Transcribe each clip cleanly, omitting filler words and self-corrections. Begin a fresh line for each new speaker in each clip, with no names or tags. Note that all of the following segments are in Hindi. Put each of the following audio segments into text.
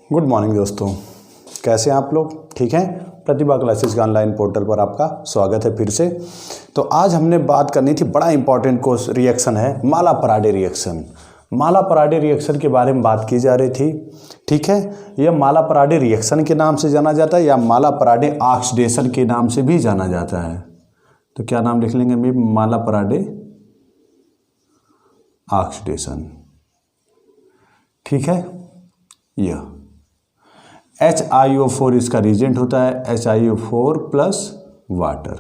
गुड मॉर्निंग दोस्तों, कैसे हैं आप लोग? ठीक हैं। प्रतिभा क्लासेस के ऑनलाइन पोर्टल पर आपका स्वागत है फिर से। तो आज हमने बात करनी थी, बड़ा इंपॉर्टेंट कोर्स रिएक्शन है मालापराडे रिएक्शन। मालापराडे रिएक्शन के बारे में बात की जा रही थी। ठीक है, यह मालापराडे रिएक्शन के नाम से जाना जाता है या मालापराडे ऑक्सीडेशन के नाम से भी जाना जाता है। तो क्या नाम लिख लेंगे हम? मालापराडे ऑक्सीडेशन। ठीक है, यह HiO4 इसका रिएजेंट होता है, HiO4 प्लस वाटर।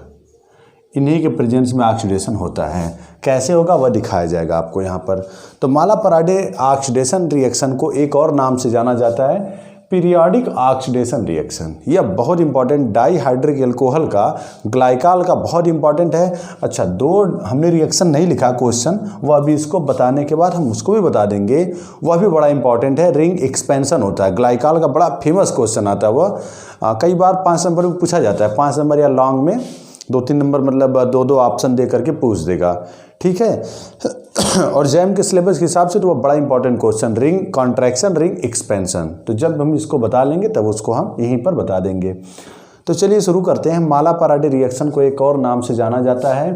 इन्हीं के प्रेजेंस में ऑक्सीडेशन होता है। कैसे होगा वह दिखाया जाएगा आपको यहाँ पर। तो मालापराडे ऑक्सीडेशन रिएक्शन को एक और नाम से जाना जाता है पीरियोडिक ऑक्सीडेशन रिएक्शन। यह बहुत इंपॉर्टेंट, डाईहाइड्रिक एल्कोहल का ग्लाइकाल का बहुत इंपॉर्टेंट है। अच्छा, दो हमने रिएक्शन नहीं लिखा क्वेश्चन, वह अभी इसको बताने के बाद हम उसको भी बता देंगे। वह भी बड़ा इंपॉर्टेंट है, रिंग एक्सपेंशन होता है। ग्लाइकाल का बड़ा फेमस क्वेश्चन आता है वह, कई बार 5 नंबर में पूछा जाता है। 5 नंबर या लॉन्ग में 2-3 नंबर, मतलब 2-2 ऑप्शन दे करके पूछ देगा। ठीक है, और जैम के सिलेबस के हिसाब से तो वो बड़ा important question, ring contraction, ring expansion. तो जब हम इसको बता लेंगे तब उसको हम यहीं पर बता देंगे। तो चलिए शुरू करते हैं। मालापराडे रिएक्शन को एक और नाम से जाना जाता है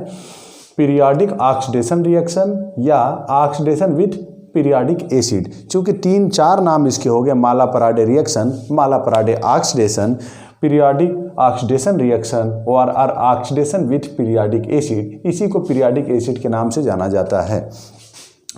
पीरियोडिक ऑक्सीडेशन रिएक्शन या ऑक्सीडेशन विथ पीरियोडिक एसिड। चूँकि 3-4 नाम इसके हो गए, Malaprade reaction, Malaprade oxidation, periodic oxidation reaction और ऑक्सीडेशन विथ पीरियोडिक एसिड, इसी को पीरियोडिक एसिड के नाम से जाना जाता है।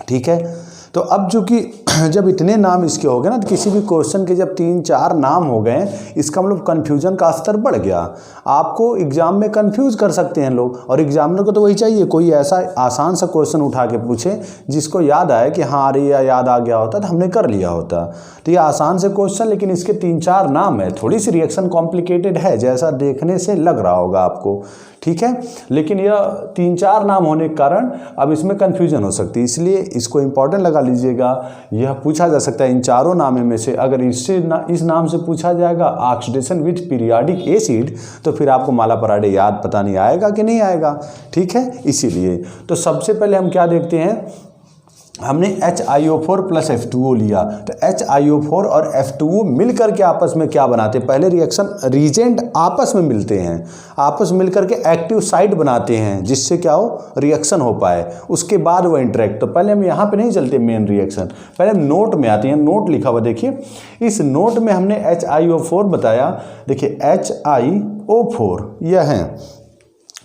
ठीक है, तो अब चूँकि जब इतने नाम इसके हो गए ना, तो किसी भी क्वेश्चन के जब 3-4 नाम हो गए, इसका मतलब कन्फ्यूजन का स्तर बढ़ गया। आपको एग्जाम में कन्फ्यूज कर सकते हैं लोग, और एग्जामिनर को तो वही चाहिए, कोई ऐसा आसान सा क्वेश्चन उठा के पूछे जिसको याद आए कि हाँ अरे या याद आ गया होता तो हमने कर लिया होता। तो ये आसान से क्वेश्चन, लेकिन इसके 3-4 नाम है। थोड़ी सी रिएक्शन कॉम्प्लिकेटेड है जैसा देखने से लग रहा होगा आपको। ठीक है, लेकिन यह 3-4 नाम होने के कारण अब इसमें कन्फ्यूजन हो सकती है, इसलिए इसको इंपॉर्टेंट लगा लीजिएगा। यह पूछा जा सकता है इन चारों नामों में से, अगर इस नाम से पूछा जाएगा ऑक्सीडेशन विथ पीरियोडिक एसिड, तो फिर आपको मालापराडे याद पता नहीं आएगा कि नहीं आएगा। ठीक है, इसीलिए तो सबसे पहले हम क्या देखते हैं, हमने HiO4 प्लस F2O लिया। तो HiO4 और F2O मिलकर के आपस में क्या बनाते हैं? पहले रिएक्शन रीजेंट आपस में मिलते हैं, आपस में मिलकर के एक्टिव साइट बनाते हैं, जिससे क्या हो, रिएक्शन हो पाए। उसके बाद वो इंटरेक्ट। तो पहले हम यहाँ पे नहीं चलते मेन रिएक्शन, पहले हम नोट में आते हैं। नोट लिखा हुआ देखिए, इस नोट में हमने HiO4 बताया। देखिए HiO4 यह है।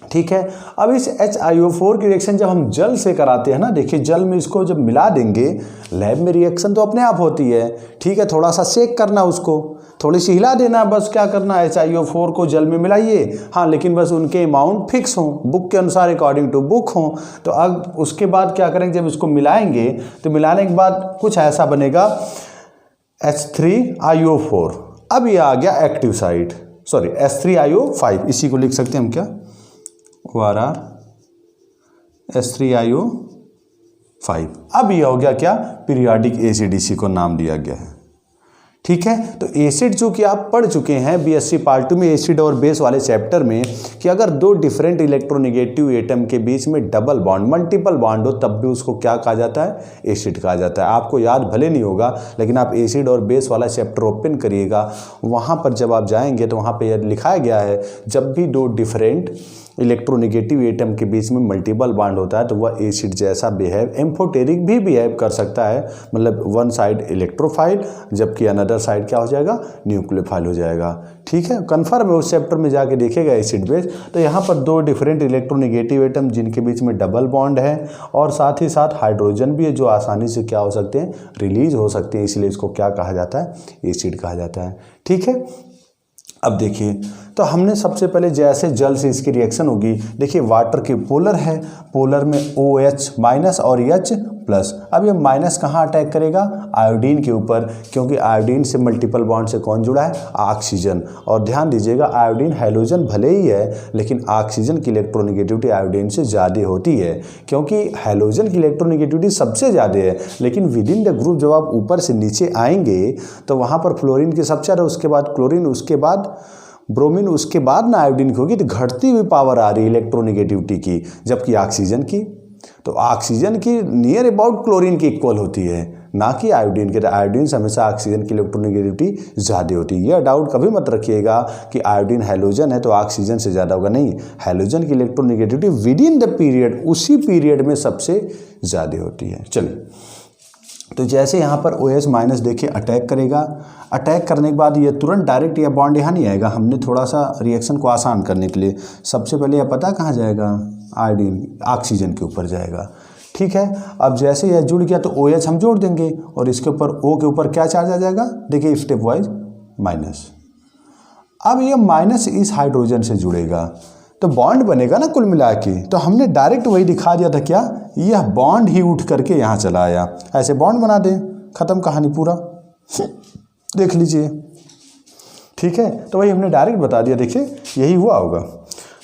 ठीक है, अब इस HiO4 की रिएक्शन जब हम जल से कराते हैं ना, देखिए जल में इसको जब मिला देंगे, लैब में रिएक्शन तो अपने आप होती है। ठीक है, थोड़ा सा शेक करना, उसको थोड़ी सी हिला देना, बस क्या करना है, HiO4 को जल में मिलाइए। हाँ, लेकिन बस उनके अमाउंट फिक्स हों, बुक के अनुसार, अकॉर्डिंग टू बुक हों। तो अब उसके बाद क्या करेंगे, जब इसको मिलाएंगे तो मिलाने के बाद कुछ ऐसा बनेगा H3IO4। अब ये आ गया एक्टिव साइट, सॉरी H3IO5, इसी को लिख सकते हैं हम क्या, ORR H3IO5। अब यह हो गया क्या, पीरियोडिक एसिड, इसी को नाम दिया गया है। ठीक है, तो एसिड चूँकि आप पढ़ चुके हैं BSc पार्ट 2 में एसिड और बेस वाले चैप्टर में, कि अगर 2 डिफरेंट इलेक्ट्रोनेगेटिव एटम के बीच में डबल बॉन्ड, मल्टीपल बॉन्ड हो, तब भी उसको क्या कहा जाता है, एसिड कहा जाता है। आपको याद भले नहीं होगा, लेकिन आप एसिड और बेस वाला चैप्टर ओपन करिएगा, वहाँ पर जब आप जाएंगे तो वहाँ पर लिखाया गया है, जब भी 2 डिफरेंट इलेक्ट्रोनेगेटिव एटम के बीच में मल्टीपल बॉन्ड होता है तो वह एसिड जैसा बिहेव, एम्फोटेरिक भी बिहेव कर सकता है। मतलब वन साइड इलेक्ट्रोफाइल, जबकि अनदर साइड क्या हो जाएगा, न्यूक्लियोफाइल हो जाएगा। ठीक है, कन्फर्म है, उस चैप्टर में जाके देखेगा एसिड बेस। तो यहाँ पर 2 डिफरेंट इलेक्ट्रोनेगेटिव एटम जिनके बीच में डबल बॉन्ड है, और साथ ही साथ हाइड्रोजन भी है, जो आसानी से क्या हो सकते हैं, रिलीज हो सकते हैं, इसलिए इसको क्या कहा जाता है, एसिड कहा जाता है। ठीक है, अब देखिए, तो हमने सबसे पहले जैसे जल से इसकी रिएक्शन होगी, देखिए वाटर के पोलर है, पोलर में OH माइनस और H प्लस। अब ये माइनस कहाँ अटैक करेगा, आयोडीन के ऊपर, क्योंकि आयोडीन से मल्टीपल बॉन्ड से कौन जुड़ा है, ऑक्सीजन। और ध्यान दीजिएगा, आयोडीन हैलोजन भले ही है, लेकिन ऑक्सीजन की इलेक्ट्रोनेगेटिविटी आयोडीन से ज़्यादा होती है, क्योंकि हैलोजन की इलेक्ट्रोनेगेटिविटी सबसे ज़्यादा है। लेकिन विद इन द ग्रुप जब आप ऊपर से नीचे आएंगे तो वहाँ पर फ्लोरीन की सबसे ज़्यादा, उसके बाद क्लोरीन, उसके बाद ब्रोमीन, उसके बाद ना आयोडीन की होगी। तो घटती हुई पावर आ रही है इलेक्ट्रोनेगेटिविटी की, जबकि ऑक्सीजन की, तो ऑक्सीजन की नियर अबाउट क्लोरीन की इक्वल होती है। ना कि आयोडीन के। आयोडीन से हमेशा ऑक्सीजन की इलेक्ट्रोनेगेटिविटी ज़्यादा होती है। यह डाउट कभी मत रखिएगा कि आयोडीन हैलोजन है तो ऑक्सीजन से ज़्यादा होगा, नहीं। हैलोजन की electronegativity with in the period, उसी पीरियड में सबसे ज़्यादा होती है। चलिए, तो जैसे यहाँ पर OH माइनस देखिए अटैक करेगा, अटैक करने के बाद ये तुरंत डायरेक्ट यह बॉन्ड यहाँ नहीं आएगा। हमने थोड़ा सा रिएक्शन को आसान करने के लिए सबसे पहले यह पता कहाँ जाएगा, आयोडीन ऑक्सीजन के ऊपर जाएगा, ठीक है। अब जैसे यह जुड़ गया तो OH हम जोड़ देंगे और इसके ऊपर O के ऊपर क्या चार्ज आ जाएगा, देखिए स्टेप वाइज माइनस। अब यह माइनस इस हाइड्रोजन से जुड़ेगा तो बॉन्ड बनेगा ना कुल मिला के। तो हमने डायरेक्ट वही दिखा दिया था, क्या यह बॉन्ड ही उठ करके यहाँ चला आया, ऐसे बॉन्ड बना दें, ख़त्म कहानी, पूरा देख लीजिए, ठीक है। तो वही हमने डायरेक्ट बता दिया, देखिए यही हुआ होगा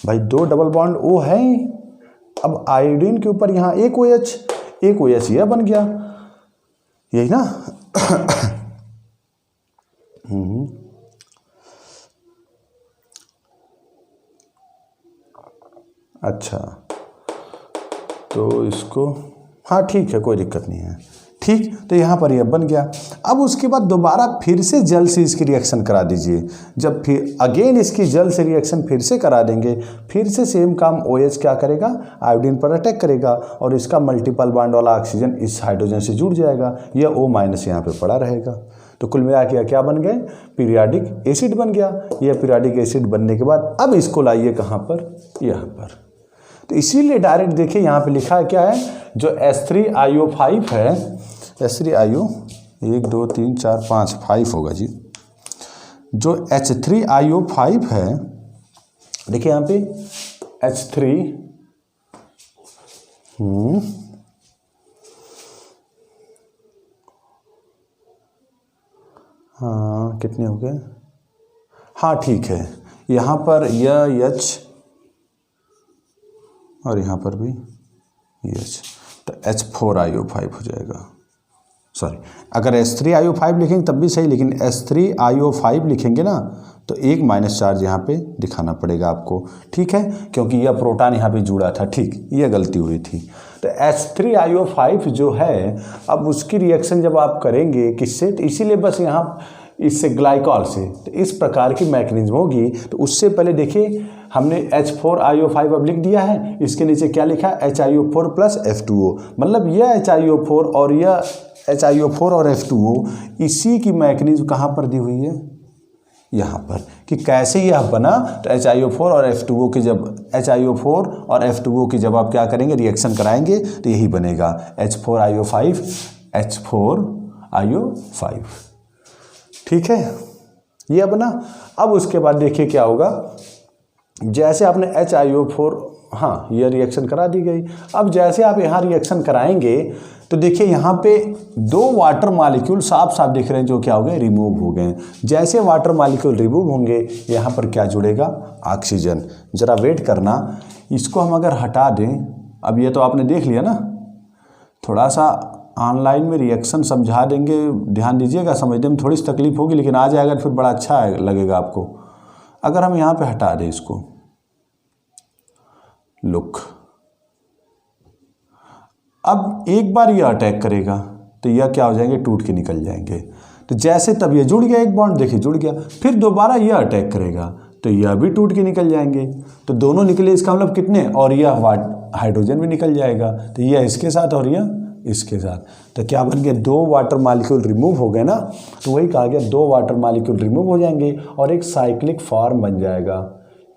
भाई। 2 डबल बॉन्ड O है, अब आयोडीन के ऊपर यहाँ एक OH यह बन गया, यही ना। अच्छा, तो इसको हाँ ठीक है, कोई दिक्कत नहीं है, ठीक। तो यहाँ पर यह बन गया। अब उसके बाद दोबारा फिर से जल से इसकी रिएक्शन करा दीजिए। जब फिर अगेन इसकी जल से रिएक्शन फिर से करा देंगे, फिर से सेम काम OH क्या करेगा, आयोडीन पर अटैक करेगा और इसका मल्टीपल बॉन्ड वाला ऑक्सीजन इस हाइड्रोजन से जुड़ जाएगा, यह O माइनस यहाँ पर पड़ा रहेगा। तो कुल मिला के क्या बन गए, पीरियाडिक एसिड बन गया। यह पीरियाडिक एसिड बनने के बाद अब इसको लाइए कहाँ पर, यहाँ पर। तो इसीलिए डायरेक्ट देखिए यहाँ पे लिखा है क्या है, जो H3IO5 है, H3IO 1 2 3 4 5 5 होगा जी। जो H3IO5 है, देखिए यहाँ पे H3 हाँ कितने हो गए, हाँ ठीक है, यहाँ पर यह H और यहाँ पर भी H, तो H4IO5 हो जाएगा। सॉरी, अगर H3IO5 लिखेंगे तब भी सही, लेकिन H3IO5 लिखेंगे ना तो एक माइनस चार्ज यहाँ पे दिखाना पड़ेगा आपको, ठीक है, क्योंकि यह प्रोटॉन यहाँ पे जुड़ा था, ठीक, यह गलती हुई थी। तो H3IO5 जो है, अब उसकी रिएक्शन जब आप करेंगे किससे, तो इसीलिए बस यहाँ इससे ग्लाइकॉल से, तो इस प्रकार की मैकेनिज्म होगी। तो उससे पहले देखिए हमने H4IO5 अब लिख दिया है, इसके नीचे क्या लिखा है, HiO4 प्लस F2O, मतलब यह HiO4 और यह HiO4 और F2O, इसी की मैकेनिज्म कहाँ पर दी हुई है, यहाँ पर, कि कैसे यह बना। तो HiO4 और F2O की जब HiO4 और F2O की जब आप क्या करेंगे, रिएक्शन कराएंगे तो यही बनेगा H4IO5 H4IO5, ठीक है, यह बना। अब उसके बाद देखिए क्या होगा, जैसे आपने HiO4, हाँ यह रिएक्शन करा दी गई। अब जैसे आप यहाँ रिएक्शन कराएंगे तो देखिए यहाँ पे 2 वाटर मॉलिक्यूल साफ साफ दिख रहे हैं, जो क्या हो गए, रिमूव हो गए। जैसे वाटर मॉलिक्यूल रिमूव होंगे, यहाँ पर क्या जुड़ेगा, ऑक्सीजन। ज़रा वेट करना, इसको हम अगर हटा दें, अब ये तो आपने देख लिया ना, थोड़ा सा ऑनलाइन में रिएक्शन समझा देंगे, ध्यान दीजिएगा, समझने में थोड़ी सी तकलीफ होगी, लेकिन आ जाएगा फिर बड़ा अच्छा लगेगा आपको। अगर हम यहाँ पे हटा दें इसको, लुक, अब एक बार यह अटैक करेगा तो यह क्या हो जाएंगे, टूट के निकल जाएंगे। तो जैसे तब ये जुड़ गया, एक बॉन्ड देखिए जुड़ गया, फिर दोबारा यह अटैक करेगा तो यह भी टूट के निकल जाएंगे। तो दोनों निकले, इसका मतलब कितने, और यह हाइड्रोजन भी निकल जाएगा। तो यह इसके साथ और यह इसके साथ, तो क्या बन गया, 2 वाटर मॉलिक्यूल रिमूव हो गए ना। तो वही कहा गया, 2 वाटर मॉलिक्यूल रिमूव हो जाएंगे और एक साइक्लिक फॉर्म बन जाएगा।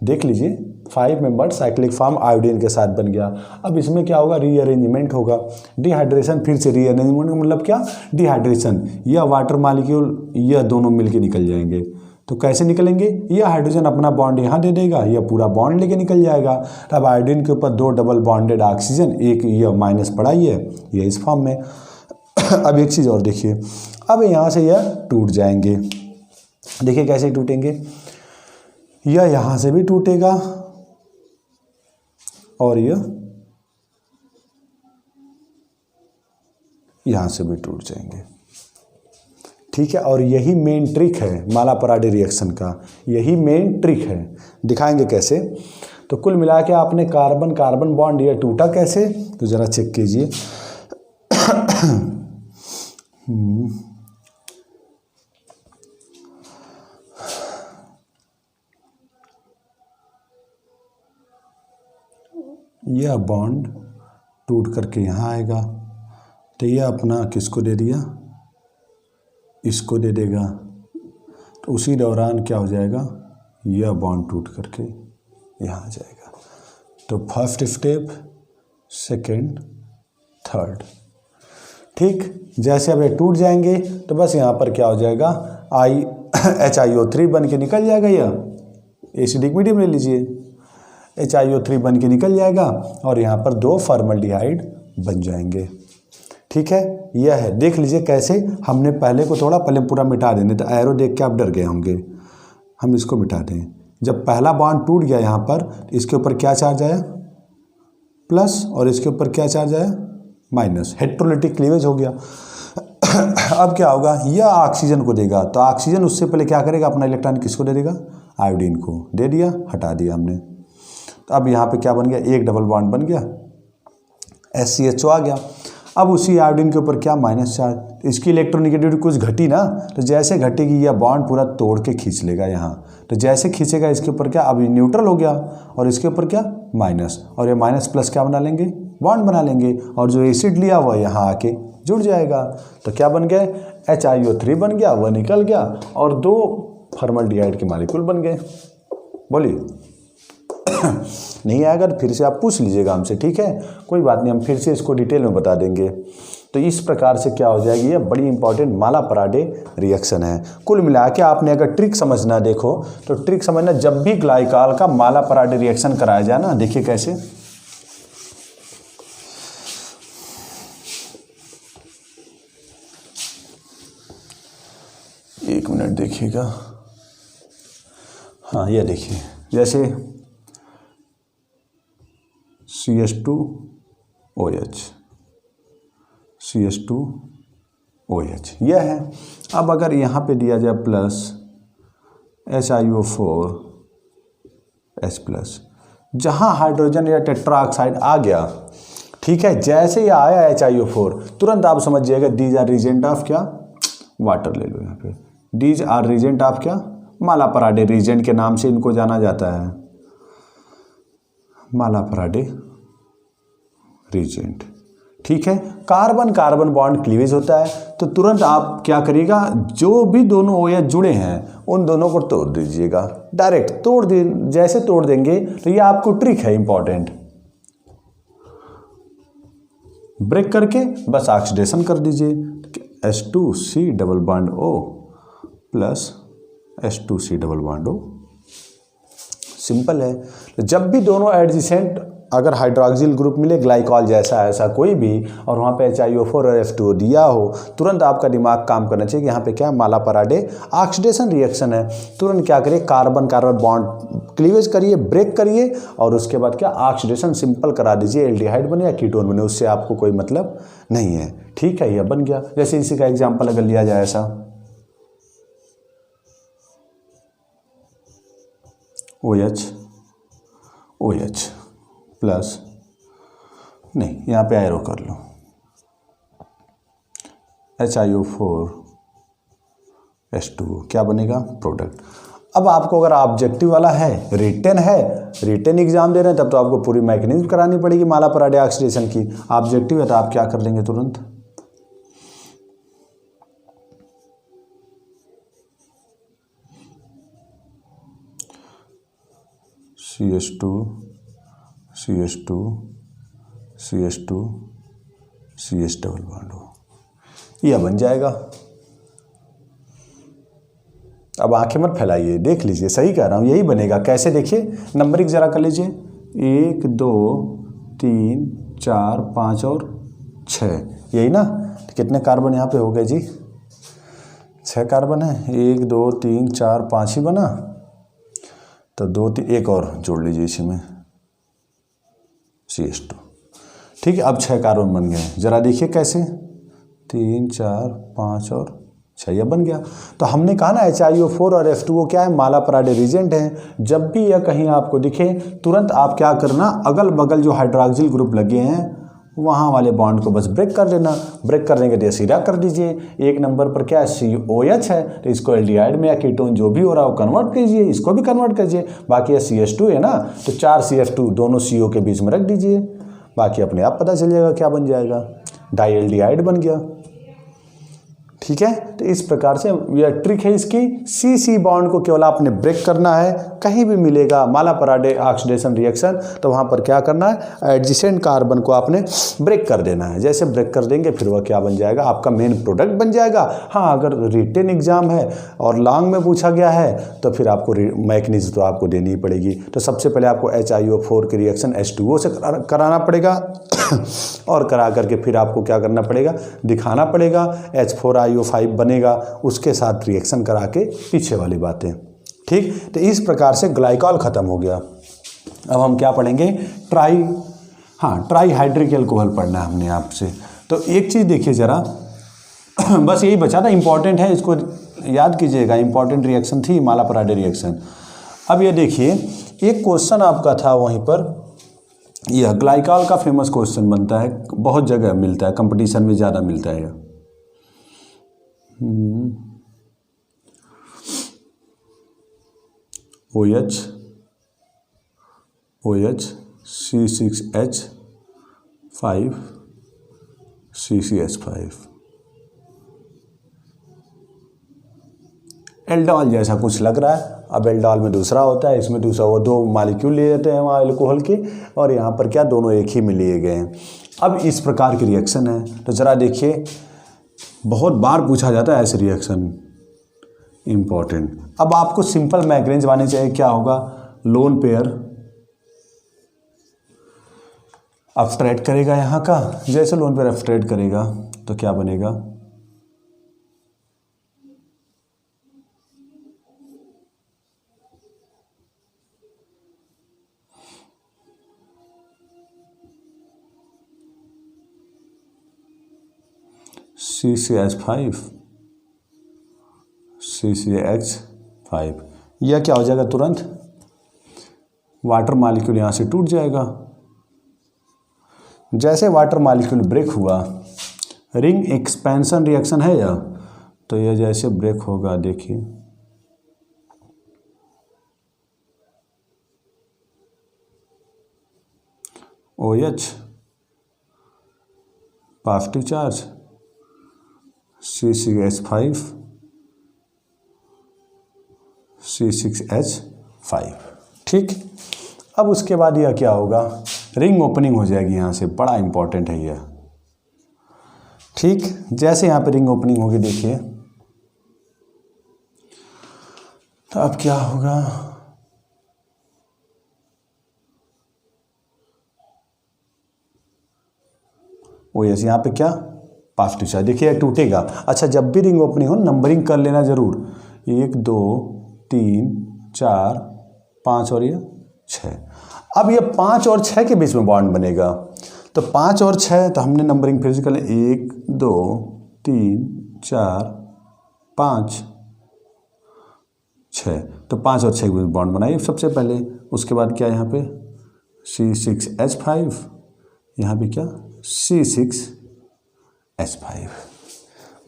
देख लीजिए, 5 मेंबर साइक्लिक फॉर्म आयोडीन के साथ बन गया। अब इसमें क्या होगा, रीअरेंजमेंट होगा, डिहाइड्रेशन, फिर से रीअरेंजमेंट, मतलब क्या, डिहाइड्रेशन, यह वाटर मॉलिक्यूल यह दोनों मिलके निकल जाएंगे। तो कैसे निकलेंगे, यह हाइड्रोजन अपना बॉन्ड यहाँ दे देगा, यह पूरा बॉन्ड लेके निकल जाएगा। अब आयोडीन के ऊपर 2 डबल बॉन्डेड ऑक्सीजन, एक यह माइनस पड़ा ही है, यह इस फॉर्म में। अब एक चीज़ और देखिए, अब यहाँ से यह टूट जाएंगे, देखिए कैसे टूटेंगे, यह यहाँ से भी टूटेगा और यह यहाँ से भी टूट जाएंगे, ठीक है। और यही मेन ट्रिक है मालापराडे रिएक्शन का, यही मेन ट्रिक है। दिखाएंगे कैसे, तो कुल मिला के आपने कार्बन कार्बन बॉन्ड यह टूटा कैसे, तो ज़रा चेक कीजिए। यह बॉन्ड टूट करके यहाँ आएगा, तो यह अपना किसको दे दिया, इसको दे देगा। तो उसी दौरान क्या हो जाएगा, यह बॉन्ड टूट करके यहाँ आ जाएगा। तो फर्स्ट स्टेप, सेकेंड, थर्ड। ठीक, जैसे अब ये टूट जाएंगे तो बस यहाँ पर क्या हो जाएगा, HiO3 बन के निकल जाएगा। यह एसिडिक मीडियम ले लीजिए, HiO3 बन के निकल जाएगा और यहाँ पर 2 फॉर्मल्डिहाइड बन जाएंगे। ठीक है, यह है, देख लीजिए कैसे हमने पहले को थोड़ा पहले पूरा मिटा देंगे। तो एरो देख के आप डर गए होंगे, हम इसको मिटा दें। जब पहला बॉन्ड टूट गया यहाँ पर, इसके ऊपर क्या चार्ज आया, प्लस, और इसके ऊपर क्या चार्ज आया, माइनस। हेटेरोलिटिक क्लीवेज हो गया। अब क्या होगा, यह ऑक्सीजन को देगा, तो ऑक्सीजन उससे पहले क्या करेगा, अपना इलेक्ट्रॉन किसको दे देगा, आयोडीन को दे दिया, हटा दिया हमने। तो अब यहाँ पे क्या बन गया, एक डबल बॉन्ड बन गया, SCHO आ गया। अब उसी आयोडीन के ऊपर क्या, माइनस चार्ज। इसकी इलेक्ट्रोनेगेटिविटी कुछ घटी ना, तो जैसे घटेगी यह बॉन्ड पूरा तोड़ के खींच लेगा यहाँ। तो जैसे खींचेगा इसके ऊपर क्या, अब न्यूट्रल हो गया, और इसके ऊपर क्या, माइनस, और ये माइनस प्लस क्या बना लेंगे, बॉन्ड बना लेंगे, और जो एसिड लिया हुआ यहाँ आके जुड़ जाएगा। तो क्या बन गए, HiO3 बन गया, वह निकल गया, और 2 फॉर्मल्डिहाइड के मॉलिक्यूल बन गए। बोलिए नहीं आएगा तो फिर से आप पूछ लीजिएगा हमसे, ठीक है, कोई बात नहीं, हम फिर से इसको डिटेल में बता देंगे। तो इस प्रकार से क्या हो जाएगी, ये बड़ी इंपॉर्टेंट मालापराडे रिएक्शन है। कुल मिला के आपने अगर ट्रिक समझना देखो, तो ट्रिक समझना, जब भी ग्लाइकॉल का मालापराडे रिएक्शन कराया जाए ना, देखिए कैसे, एक मिनट देखिएगा, हाँ ये देखिए, जैसे CH2OH, CH2OH यह है। अब अगर यहाँ पे दिया जाए प्लस HiO4H+, जहाँ हाइड्रोजन या टेट्राऑक्साइड आ गया, ठीक है, जैसे ही आया HiO4, तुरंत आप समझ जाइएगा दीज आर रीजेंट ऑफ क्या, वाटर ले लो यहाँ पे, दीज आर रीजेंट ऑफ क्या, मालापराडे रीजेंट के नाम से इनको जाना जाता है, मालापराडे रीजेंट। ठीक है, कार्बन कार्बन बॉन्ड क्लीवेज होता है, तो तुरंत आप क्या करिएगा, जो भी दोनों OH जुड़े हैं उन दोनों को तोड़ दीजिएगा, डायरेक्ट तोड़ दे, जैसे तोड़ देंगे तो ये आपको ट्रिक है इंपॉर्टेंट, ब्रेक करके बस ऑक्सीडेशन कर दीजिए, H2C double bond O plus H2C double bond O, simple है। तो जब भी दोनों एडजेसेंट अगर हाइड्रोक्सिल ग्रुप मिले, ग्लाइकॉल जैसा ऐसा कोई भी, और वहाँ पे HiO4 और F2O दिया हो, तुरंत आपका दिमाग काम करना चाहिए कि यहाँ पे क्या, मालापराडे ऑक्सीडेशन रिएक्शन है। तुरंत क्या करिए, कार्बन कार्बन बॉन्ड क्लीवेज करिए, ब्रेक करिए, और उसके बाद क्या, ऑक्सीडेशन सिंपल करा दीजिए, एल्डिहाइड बने या कीटोन बने, उससे आपको कोई मतलब नहीं है। ठीक है, यह बन गया। जैसे इसी का एग्जाम्पल अगर लिया जाए ऐसा, OH प्लस, नहीं यहाँ पे एरो कर लो, HiO4H2O, क्या बनेगा, प्रोडक्ट। अब आपको अगर ऑब्जेक्टिव वाला है, रिटन है, रिटन एग्जाम दे रहे हैं, तब तो आपको पूरी मैकेनिज्म करानी पड़ेगी मालापराडे ऑक्सीडेशन की। ऑब्जेक्टिव है तो आप क्या कर लेंगे, तुरंत CH2 CH2 CH2 CH double bond हो, यह बन जाएगा। अब आंखें मत फैलाइए, देख लीजिए, सही कह रहा हूँ, यही बनेगा। कैसे, देखिए, नंबरिंग जरा कर लीजिए, 1 2 3 4 5 और 6, यही ना। तो कितने कार्बन यहाँ पे हो गए जी, 6 कार्बन है, 1 2 3 4 5 ही बना, तो 2 3 एक और जोड़ लीजिए इसी में, CH2। ठीक है, अब 6 कार्बन बन गए, जरा देखिए कैसे, 3 4 5 और 6, यह बन गया। तो हमने कहा ना HiO4 और F2O क्या है, मालापराडे रीजेंट है। जब भी यह कहीं आपको दिखे, तुरंत आप क्या करना, अगल बगल जो हाइड्रोक्सिल ग्रुप लगे हैं वहाँ वाले बॉन्ड को बस ब्रेक कर लेना। ब्रेक करने के लिए सीधा कर दीजिए। एक नंबर पर क्या है, COH है, तो इसको एल्डिहाइड में या कीटोन जो भी हो रहा है वो कन्वर्ट कीजिए, इसको भी कन्वर्ट कीजिए। बाकी ये CH2 है ना, तो 4 CF2 दोनों CO के बीच में रख दीजिए, बाकी अपने आप पता चल जाएगा क्या बन जाएगा, डाई एल्डिहाइड बन गया। ठीक है, तो इस प्रकार से यह ट्रिक है इसकी। CC बॉन्ड को केवल आपने ब्रेक करना है। कहीं भी मिलेगा मालापराडे ऑक्सीडेशन रिएक्शन, तो वहाँ पर क्या करना है, एडजेसेंट कार्बन को आपने ब्रेक कर देना है। जैसे ब्रेक कर देंगे फिर वह क्या बन जाएगा, आपका मेन प्रोडक्ट बन जाएगा। हाँ, अगर रिटेन एग्जाम है और लॉन्ग में पूछा गया है तो फिर आपको मैकेनिज्म तो आपको देनी ही पड़ेगी। तो सबसे पहले आपको HiO4 की रिएक्शन H2O से कराना पड़ेगा और करा करके फिर आपको क्या करना पड़ेगा, दिखाना पड़ेगा, H4IO5 बनेगा, उसके साथ रिएक्शन करा के पीछे वाली बातें। ठीक, तो इस प्रकार से ग्लाइकॉल ख़त्म हो गया। अब हम क्या पढ़ेंगे, ट्राई हाइड्रिक एल्कोहल पढ़ना है हमने आपसे। तो एक चीज़ देखिए ज़रा, बस यही बचा था, इंपॉर्टेंट है, इसको याद कीजिएगा। इंपॉर्टेंट रिएक्शन थी मालापराडे रिएक्शन। अब ये देखिए, एक क्वेश्चन आपका था वहीं पर, यह ग्लाइकॉल का फेमस क्वेश्चन बनता है, बहुत जगह मिलता है, कंपटीशन में ज़्यादा मिलता है। OH C6H5 CCH5 एल्डोल जैसा कुछ लग रहा है। अब एल्डोल में दूसरा होता है, इसमें दूसरा, वो 2 मॉलिक्यूल लिए जाते हैं वहाँ एल्कोहल के, और यहाँ पर क्या दोनों एक ही में लिए गए हैं। अब इस प्रकार की रिएक्शन है, तो ज़रा देखिए, बहुत बार पूछा जाता है ऐसे रिएक्शन, इम्पॉर्टेंट। अब आपको सिंपल मैग्रेंज माने चाहिए, क्या होगा, लोन पेयर अपस्ट्रेट करेगा यहाँ का, जैसे लोन पेयर अपस्ट्रेट करेगा तो क्या बनेगा, CCH5 CCH5, यह क्या हो जाएगा, तुरंत वाटर मॉलिक्यूल यहाँ से टूट जाएगा। जैसे वाटर मॉलिक्यूल ब्रेक हुआ, रिंग एक्सपेंशन रिएक्शन है यह, तो यह जैसे ब्रेक होगा, देखिए OH positive charge, CCH5 C6H5। ठीक, अब उसके बाद यह क्या होगा, रिंग ओपनिंग हो जाएगी यहाँ से, बड़ा इंपॉर्टेंट है यह। ठीक, जैसे यहाँ पे रिंग ओपनिंग होगी, देखिए, तो अब क्या होगा, OH यहाँ पे क्या, पॉजिटिव चार्ज, देखिए टूटेगा। अच्छा, जब भी रिंग ओपनिंग हो नंबरिंग कर लेना जरूर, 1 2 3 4 5 और ये 6। अब ये 5 और 6 के बीच में बॉन्ड बनेगा, तो 5 और 6, तो हमने नंबरिंग फिर से कर ले, 1 2 3 4 5 6, तो 5 और 6 के बीच में बॉन्ड बनाइए सबसे पहले। उसके बाद क्या, यहाँ पे C6H5, यहाँ पे क्या, C6H5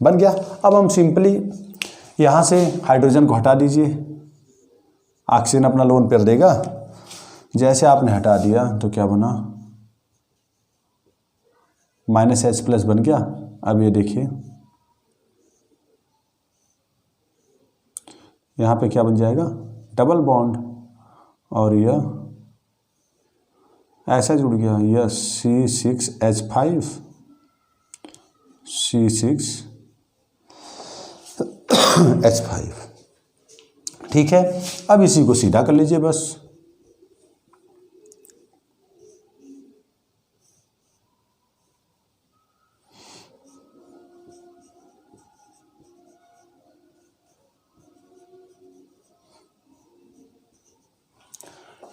बन गया। अब हम सिंपली यहाँ से हाइड्रोजन को हटा दीजिए, ऑक्सीजन अपना लोन पेयर देगा। जैसे आपने हटा दिया तो क्या बना, -H+ बन गया। अब ये देखिए, यहाँ पे क्या बन जाएगा, डबल बॉन्ड, और यह ऐसा जुड़ गया, यह C6H5 C6H5। ठीक है, अब इसी को सीधा कर लीजिए बस।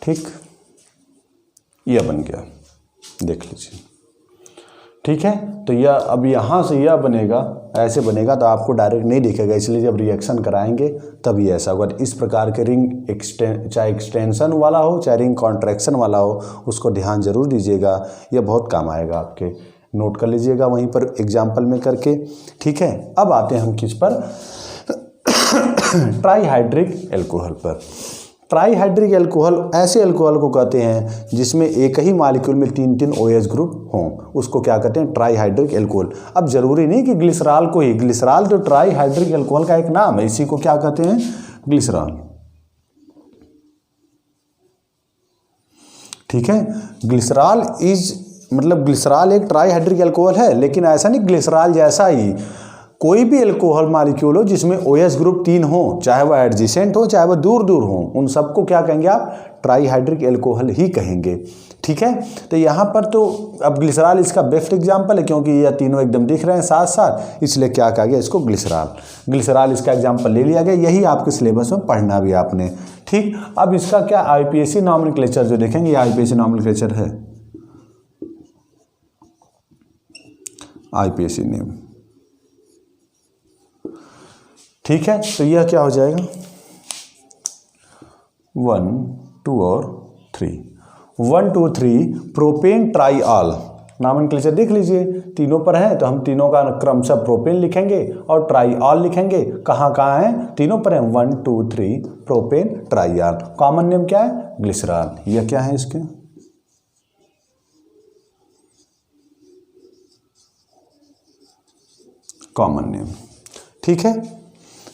ठीक, यह बन गया, देख लीजिए। ठीक है। तो यह अब यहाँ से यह बनेगा, ऐसे बनेगा तो आपको डायरेक्ट नहीं दिखेगा, इसलिए जब रिएक्शन कराएंगे तब ये ऐसा होगा। इस प्रकार के रिंग चाहे एक्सटेंशन वाला हो चाहे रिंग कॉन्ट्रैक्शन वाला हो, उसको ध्यान जरूर दीजिएगा, यह बहुत काम आएगा आपके, नोट कर लीजिएगा वहीं पर एग्जाम्पल में करके। ठीक है, अब आते हैं हम किस पर, ट्राईहाइड्रिक एल्कोहल पर। ट्राईहाइड्रिक एल्कोहल ऐसे एल्कोहल को कहते हैं जिसमें एक ही मॉलिक्यूल में 3 OH ग्रुप हों, उसको क्या कहते हैं, ट्राईहाइड्रिक एल्कोहल। अब जरूरी नहीं कि ग्लिसरॉल को ही, ग्लिसरॉल तो ट्राईहाइड्रिक एल्कोहल का एक नाम है, इसी को क्या कहते हैं, ग्लिसरॉल। ठीक है, ग्लिसरॉल मतलब ग्लिसरॉल एक ट्राईहाइड्रिक एल्कोहल है, लेकिन ऐसा नहीं ग्लिसरॉल जैसा ही कोई भी एल्कोहल मॉलिक्यूल हो जिसमें OH ग्रुप 3 हो, चाहे वह एडजेसेंट हो चाहे वह दूर दूर हो, उन सबको क्या कहेंगे आप, ट्राईहाइड्रिक एल्कोहल ही कहेंगे। ठीक है, तो यहाँ पर तो अब ग्लिसरॉल इसका बेस्ट एग्जाम्पल है, क्योंकि ये तीनों एकदम दिख रहे हैं साथ साथ, इसलिए क्या कहा गया इसको, ग्लिसरॉल। ग्लिसरॉल इसका एग्जाम्पल ले लिया गया, यही आपके सिलेबस में पढ़ना भी आपने। ठीक, अब इसका क्या IUPAC नॉमेनक्लेचर जो देखेंगे, ये IUPAC नॉमेनक्लेचर है, IUPAC नेम। ठीक है, तो यह क्या हो जाएगा, 1 2 और 3, 1 2 3 प्रोपेन ट्राईऑल। नॉमेनक्लेचर देख लीजिए, तीनों पर है तो हम तीनों का क्रमशः प्रोपेन लिखेंगे और ट्राईऑल लिखेंगे। कहाँ कहाँ है, तीनों पर है, 1 2 3 प्रोपेन ट्राईऑल। कॉमन नेम क्या है, ग्लिसरॉल। यह क्या है इसके, कॉमन नेम। ठीक है,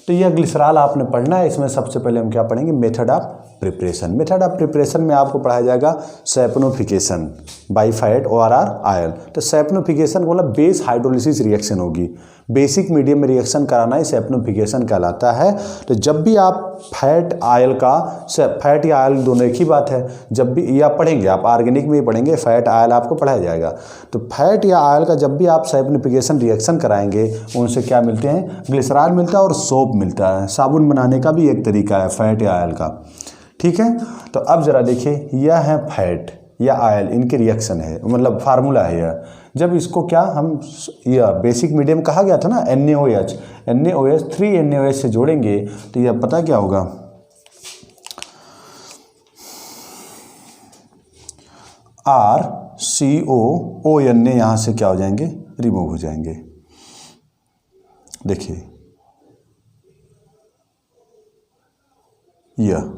तो यह ग्लिसरॉल आपने पढ़ना है। इसमें सबसे पहले हम क्या पढ़ेंगे, method of preparation. Method of preparation में आपको पढ़ाया जाएगा सैपनोफिकेशन बाय फैट ORR आयल। तो सैपनोफिकेशन बोला बेस हाइड्रोलिसिस रिएक्शन होगी, बेसिक मीडियम में रिएक्शन कराना ही सैपनोफिकेशन कहलाता है। तो जब भी आप फैट आयल का, फैट या आयल दोनों एक ही बात है, जब भी या पढ़ेंगे आप ऑर्गेनिक में ही पढ़ेंगे, फैट आयल आपको पढ़ाया जाएगा। तो फैट या आयल का जब भी आप सैपनोफिकेशन रिएक्शन कराएंगे, उनसे क्या मिलते हैं, ग्लिसरॉल मिलता है और सोप मिलता है। साबुन बनाने का भी एक तरीका है फैट या आयल का। ठीक है, तो अब जरा देखिए, यह है फैट या आयल, इनकी रिएक्शन है, मतलब फार्मूला है यह। जब इसको क्या हम, यह बेसिक मीडियम कहा गया था ना, NaOH 3 NaOH से जोड़ेंगे तो यह पता क्या होगा, RCO Na यहाँ से क्या हो जाएंगे, रिमूव हो जाएंगे। देखिए यह,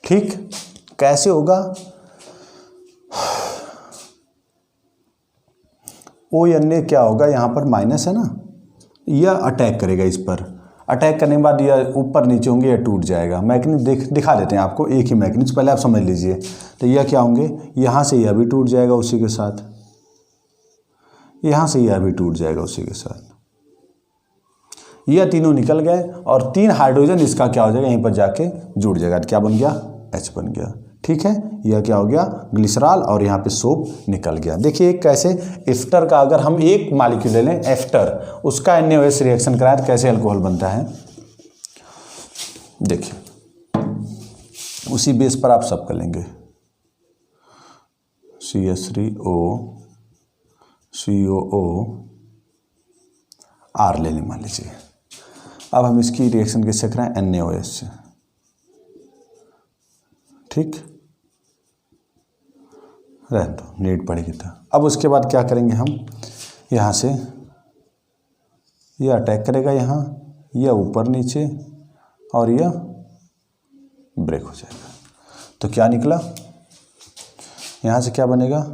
ठीक, कैसे होगा, Na क्या होगा, यहाँ पर माइनस है ना, यह अटैक करेगा इस पर, अटैक करने के बाद यह ऊपर नीचे होंगे, यह टूट जाएगा। मैकेनिज्म दिखा देते हैं आपको, एक ही मैकेनिज्म, पहले आप समझ लीजिए। तो यह क्या होंगे, यहाँ से यह भी टूट जाएगा उसी के साथ, यहाँ से यह भी टूट जाएगा उसी के साथ, यह तीनों निकल गए और 3 हाइड्रोजन इसका क्या हो जाएगा, यहीं पर जाके जुड़ जाएगा। क्या बन गया, H बन गया। ठीक है, यह क्या हो गया, ग्लिसरॉल, और यहाँ पे सोप निकल गया। देखिए कैसे, एस्टर का अगर हम एक मॉलिक्यूल ले लें, एस्टर, उसका NaOH रिएक्शन कराएं तो कैसे अल्कोहल बनता है, देखिए उसी बेस पर आप सब कर लेंगे, CH3O COO R ले लें मान लीजिए। अब हम इसकी रिएक्शन किससे कराएं, NaOH से। ठीक, रहने दो, नीड पड़ेगी तो। अब उसके बाद क्या करेंगे हम, यहाँ से यह अटैक करेगा, यहाँ यह ऊपर नीचे और यह ब्रेक हो जाएगा। तो क्या निकला, यहाँ से क्या बनेगा,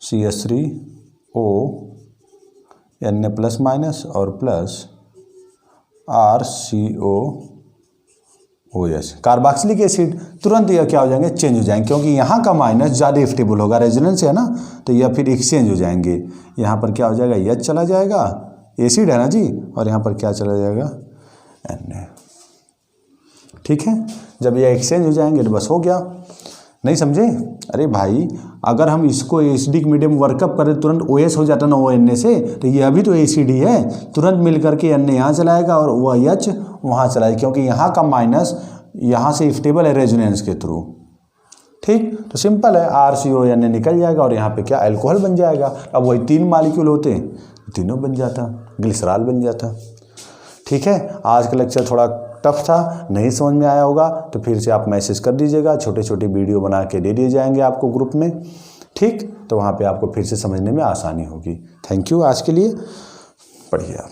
CH3O Na प्लस माइनस और प्लस RCOOH, कार्बोक्सिलिक एसिड। तुरंत यह क्या हो जाएंगे, चेंज हो जाएंगे, क्योंकि यहाँ का माइनस ज़्यादा स्टेबल होगा, रेजोनेंस है ना, तो यह फिर एक्सचेंज हो जाएंगे। यहाँ पर क्या हो जाएगा, यह चला जाएगा, एसिड है ना जी, और यहाँ पर क्या चला जाएगा, Na। ठीक है, जब यह एक्सचेंज हो जाएंगे तो बस हो गया। नहीं समझे, अरे भाई अगर हम इसको एसिडिक मीडियम वर्कअप करें तुरंत OH हो जाता ना Na से, तो यह भी तो एसिड ही है, तुरंत मिल करके Na यहाँ चलाएगा और वह H वहाँ चलाएगा, क्योंकि यहाँ का माइनस यहाँ से स्टेबल है रेजोनेंस के थ्रू। ठीक, तो सिंपल है, RCONA निकल जाएगा और यहाँ पे क्या अल्कोहल बन जाएगा। अब वही 3 मॉलिक्यूल होते हैं, तीनों बन जाता, ग्लिसरॉल बन जाता। ठीक है, आज का लेक्चर थोड़ा टफ था, नहीं समझ में आया होगा तो फिर से आप मैसेज कर दीजिएगा, छोटे छोटे वीडियो बना के दे दिए जाएंगे आपको ग्रुप में। ठीक, तो वहाँ पे आपको फिर से समझने में आसानी होगी। थैंक यू, आज के लिए पढ़िए आप।